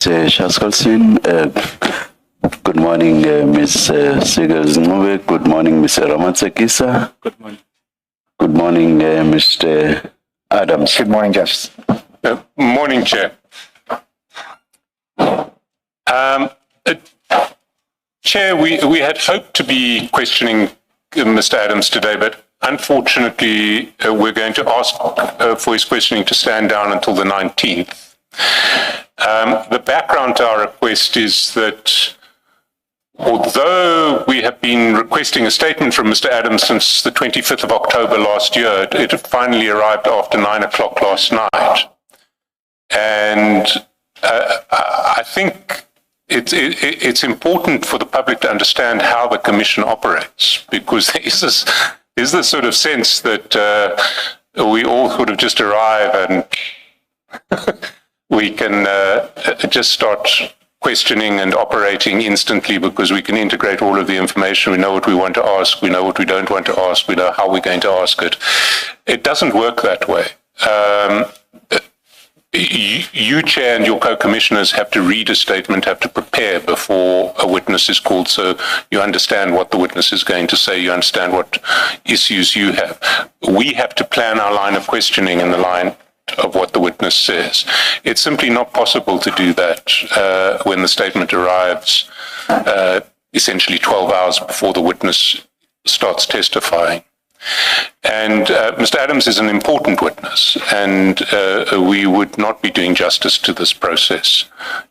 Shaskalsin. Good morning, Ms. Sigels Nube. Good morning, Mr. Ramatsekisa. Good morning. Good morning, Mr. Adams. Good morning, Justice. Morning, Chair. Chair, we had hoped to be questioning Mr. Adams today, but unfortunately, we're going to ask for his questioning to stand down until the 19th. The background to our request is that although we have been requesting a statement from Mr. Adams since the 25th of October last year, it finally arrived after 9 o'clock last night. And I think it's important for the public to understand how the Commission operates, because there is this sort of sense that we all sort of just arrive and we can just start questioning and operating instantly because we can integrate all of the information. We know what we want to ask. We know what we don't want to ask. We know how we're going to ask it. It doesn't work that way. You, Chair, and your co-commissioners have to read a statement, have to prepare before a witness is called, so you understand what the witness is going to say, you understand what issues you have. We have to plan our line of questioning in the line of what the witness says. It's simply not possible to do that when the statement arrives essentially 12 hours before the witness starts testifying. And Mr. Adams is an important witness, and we would not be doing justice to this process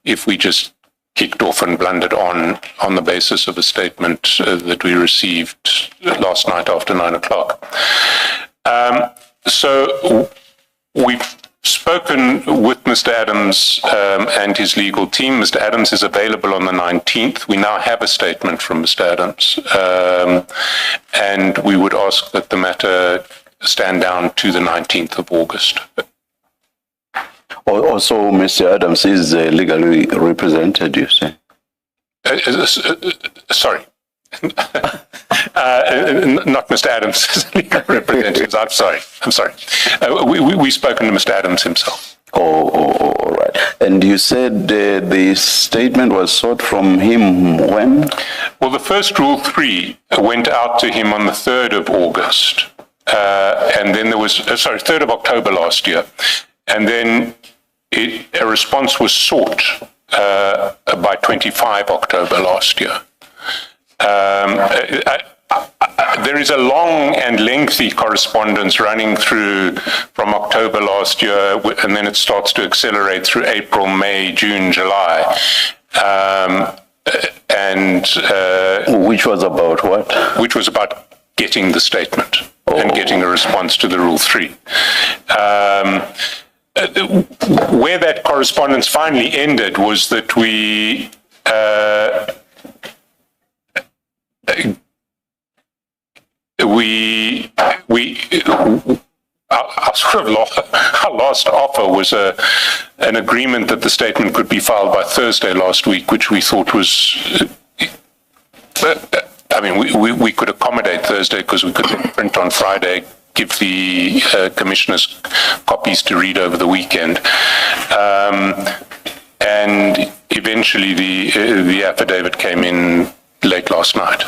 if we just kicked off and blundered on the basis of a statement that we received last night after 9 o'clock. So we've spoken with Mr. Adams and his legal team. Mr. Adams is available on the 19th. We now have a statement from Mr. Adams, and we would ask that the matter stand down to the 19th of August. Also, Mr. Adams is legally represented, you say? Sorry. Not Mr. Adams' legal representatives. I'm sorry. We've spoken to Mr. Adams himself. All right. And you said the statement was sought from him when? Well, the first Rule 3 went out to him on the 3rd of August. And then there was, 3rd of October last year. And then a response was sought by 25 October last year. There is a long and lengthy correspondence running through from October last year, and then it starts to accelerate through April, May, June, July. Which was about what? Which was about getting the statement and getting a response to the Rule 3. Where that correspondence finally ended was that we our last offer was an agreement that the statement could be filed by Thursday last week, which we thought was, we could accommodate Thursday because we could print on Friday, give the commissioners copies to read over the weekend. And eventually the affidavit came in late last night.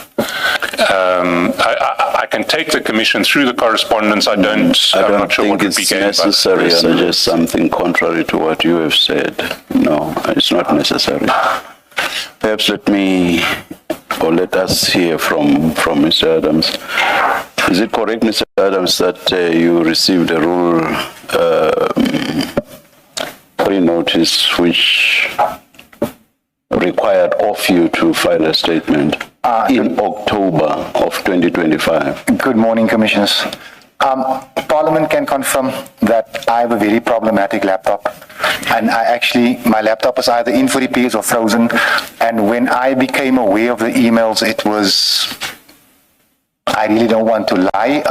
I can take the Commission through the correspondence. I'm not sure what would be gained. I don't think it's necessary to suggest something contrary to what you have said. No, it's not necessary. Perhaps let us hear from Mr. Adams. Is it correct, Mr. Adams, that you received a rule pre-notice which required of you to file a statement in October of 2025? Good morning, Commissioners. Parliament can confirm that I have a very problematic laptop, and my laptop is either in for repairs or frozen, and when I became aware of the emails, I really don't want to lie.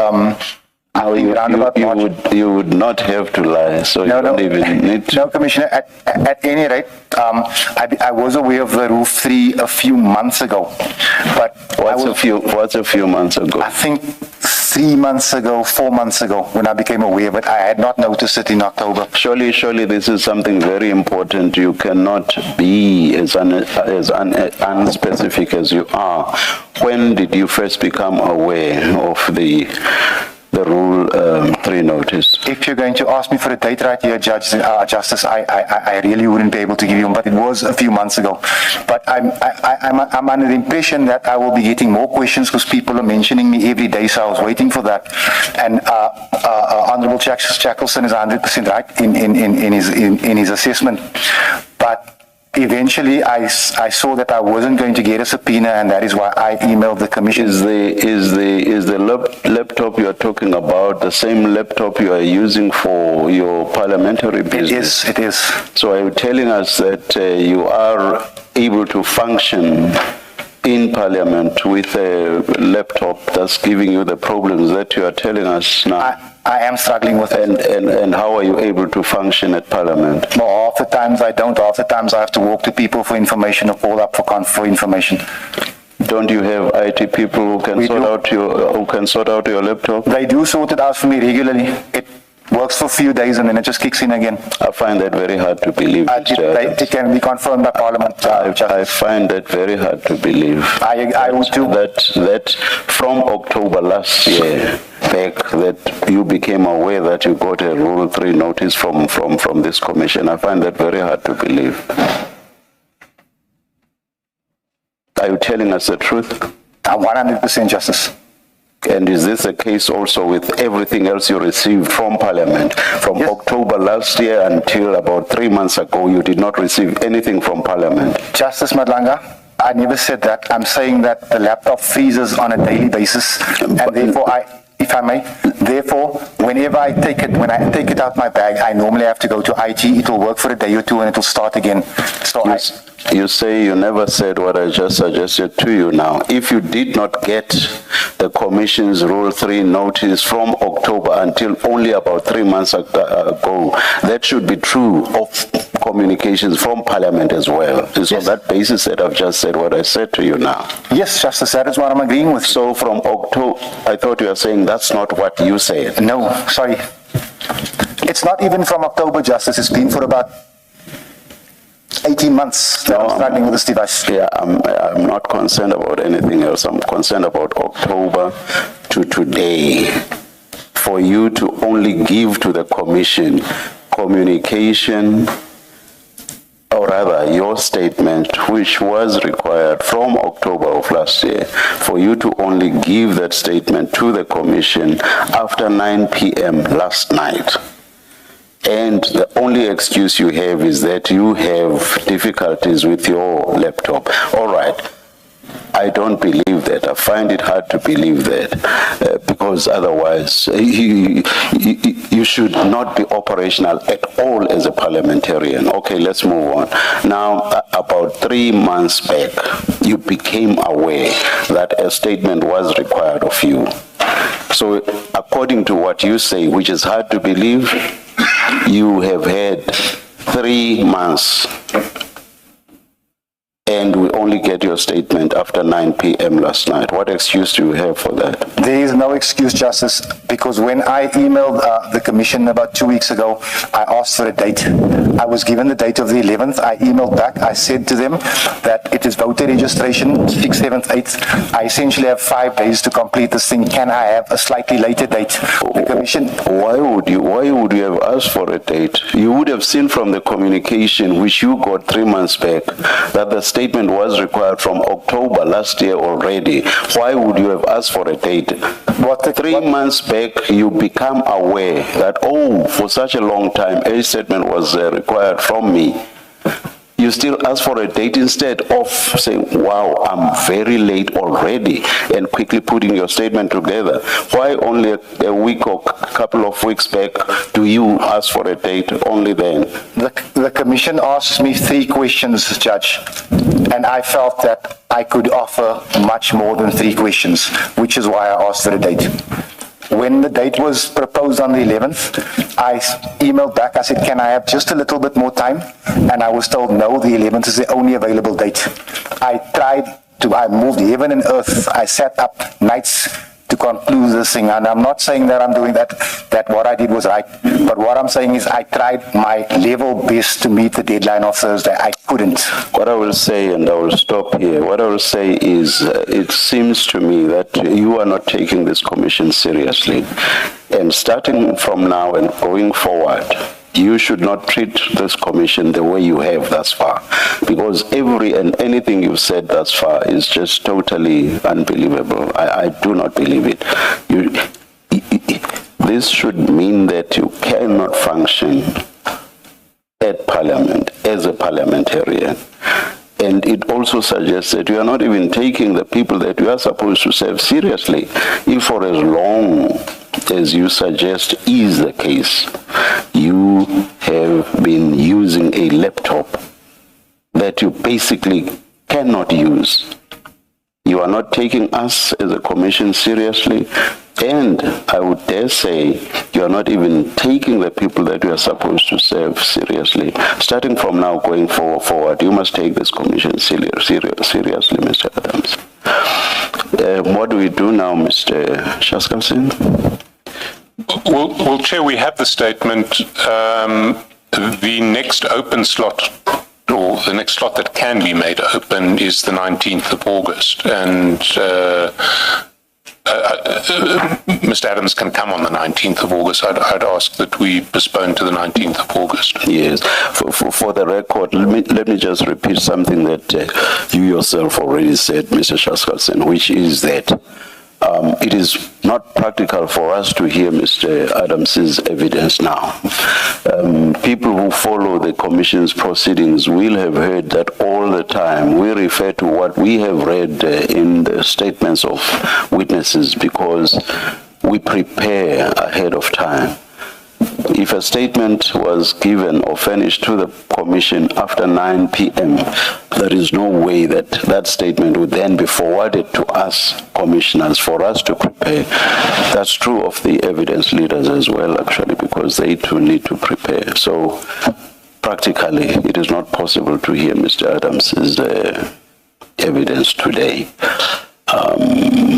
You would not have to lie, so you don't even need to. No, Commissioner, at any rate, I was aware of the Rule 3 a few months ago. But what's a few months ago? I think 3 months ago, 4 months ago, when I became aware, but I had not noticed it in October. Surely this is something very important. You cannot be as unspecific as you are. When did you first become aware of the Rule 3 notice? If you're going to ask me for a date right here, Justice, I really wouldn't be able to give you one, but it was a few months ago. But I'm under the impression that I will be getting more questions because people are mentioning me every day, so I was waiting for that. And Honourable Justice Jackelson is 100% right in his assessment. But eventually, I saw that I wasn't going to get a subpoena, and that is why I emailed the Commission. Is the laptop you are talking about the same laptop you are using for your parliamentary business? It is. So are you telling us that you are able to function in Parliament with a laptop that's giving you the problems that you are telling us now? I am struggling with it. And how are you able to function at Parliament? Well, half the times I don't. Half the times I have to walk to people for information or call up for information. Don't you have IT people who can sort out your laptop? They do sort it out for me regularly. It works for a few days and then it just kicks in again. I find that very hard to believe. It can be confirmed by Parliament. I find that very hard to believe. I would too. That from October last year back, that you became aware that you got a Rule 3 notice from this commission. I find that very hard to believe. Are you telling us the truth? 100%, Justice. And is this the case also with everything else you received from Parliament? From Yes. October last year until about 3 months ago, you did not receive anything from Parliament? Justice Madlanga, I never said that. I'm saying that the laptop freezes on a daily basis, and therefore if I may, therefore, whenever when I take it out my bag, I normally have to go to IT. It will work for a day or two and it will start again. So you say you never said what I just suggested to you now. If you did not get the Commission's Rule 3 notice from October until only about 3 months ago, that should be true of communications from Parliament as well. It's on that basis that I've just said what I said to you now. Yes, Justice, that is what I'm agreeing with. So from October, I thought you were saying that's not what you said. No, sorry. It's not even from October, Justice. It's been for about 18 months that I'm struggling with this device. Yeah, I'm not concerned about anything else. I'm concerned about October to today. For you to only give to the Commission communication, or rather your statement, which was required from October of last year, for you to only give that statement to the Commission after 9 p.m. last night. And the only excuse you have is that you have difficulties with your laptop. All right. I don't believe that. I find it hard to believe that because otherwise you should not be operational at all as a parliamentarian. Okay, let's move on. Now, about 3 months back, you became aware that a statement was required of you. So according to what you say, which is hard to believe, you have had 3 months and we only get your statement after 9 p.m. last night. What excuse do you have for that? There is no excuse, Justice, because when I emailed the Commission about 2 weeks ago, I asked for a date. I was given the date of the 11th. I emailed back. I said to them that it is voter registration, 6th, 7th, 8th. I essentially have 5 days to complete this thing. Can I have a slightly later date? The Commission... Why would you have asked for a date? You would have seen from the communication which you got 3 months back that the statement was required from October last year already. Why would you have asked for a date? 3 months back, you become aware that, oh, for such a long time, a statement was required from me. You still ask for a date instead of saying, wow, I'm very late already, and quickly putting your statement together. Why only a week or a couple of weeks back do you ask for a date only then? The Commission asked me 3 questions, Judge, and I felt that I could offer much more than 3 questions, which is why I asked for a date. When the date was proposed on the 11th, I emailed back. I said, can I have just a little bit more time? And I was told, no, the 11th is the only available date. I moved heaven and earth. I sat up nights to conclude this thing. And I'm not saying that I'm doing that what I did was right. But what I'm saying is I tried my level best to meet the deadline of Thursday. I couldn't. What I will say, and I will stop here, what I will say is it seems to me that you are not taking this commission seriously. And starting from now and going forward, you should not treat this commission the way you have thus far, because every and anything you've said thus far is just totally unbelievable. I do not believe it. This should mean that you cannot function at Parliament as a parliamentarian. And it also suggests that you are not even taking the people that you are supposed to serve seriously. If for as long as you suggest is the case, you have been using a laptop that you basically cannot use. You are not taking us as a commission seriously, and I would dare say you are not even taking the people that you are supposed to serve seriously. Starting from now going forward, you must take this commission seriously, Mr. Adams. What do we do now, Mr. Shaskalsen? Well, Chair, we have the statement. The next open slot, or the next slot that can be made open, is the 19th of August. And Mr. Adams can come on the 19th of August. I'd ask that we postpone to the 19th of August. Yes. For the record, let me just repeat something that you yourself already said, Mr. Shaskalsen, which is that it is not practical for us to hear Mr. Adams's evidence now. People who follow the Commission's proceedings will have heard that all the time. We refer to what we have read in the statements of witnesses because we prepare ahead of time. If a statement was given or furnished to the Commission after 9 p.m., there is no way that that statement would then be forwarded to us commissioners for us to prepare. That's true of the evidence leaders as well, actually, because they too need to prepare. So practically, it is not possible to hear Mr. Adams's evidence today.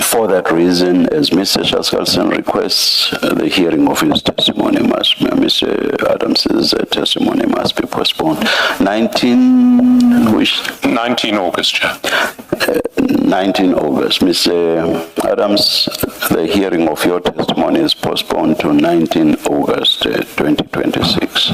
For that reason, as Mr. Shaskalsen requests, the hearing of his testimony Mr. Adams's testimony must be postponed. 19 August, Chair. 19 August. Mr. Adams, the hearing of your testimony is postponed to 19 August 2026.